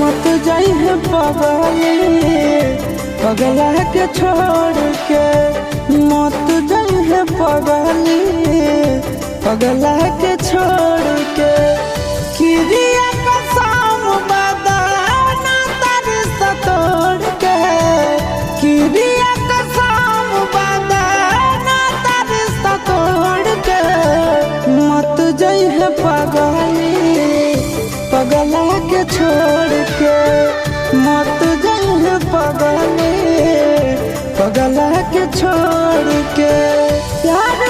मत जाइए पगली पगला के छोड़ के, मत जाइए पगली पगला के छोड़ के। किरिया कसम बदाना तारी सतोड़ के, किरिया कसम बदाना तारी सतोड़ के। मत जाइए पगली पगला के छोड़ के, मत जाइए पगली पगला के छोड़ के। प्यार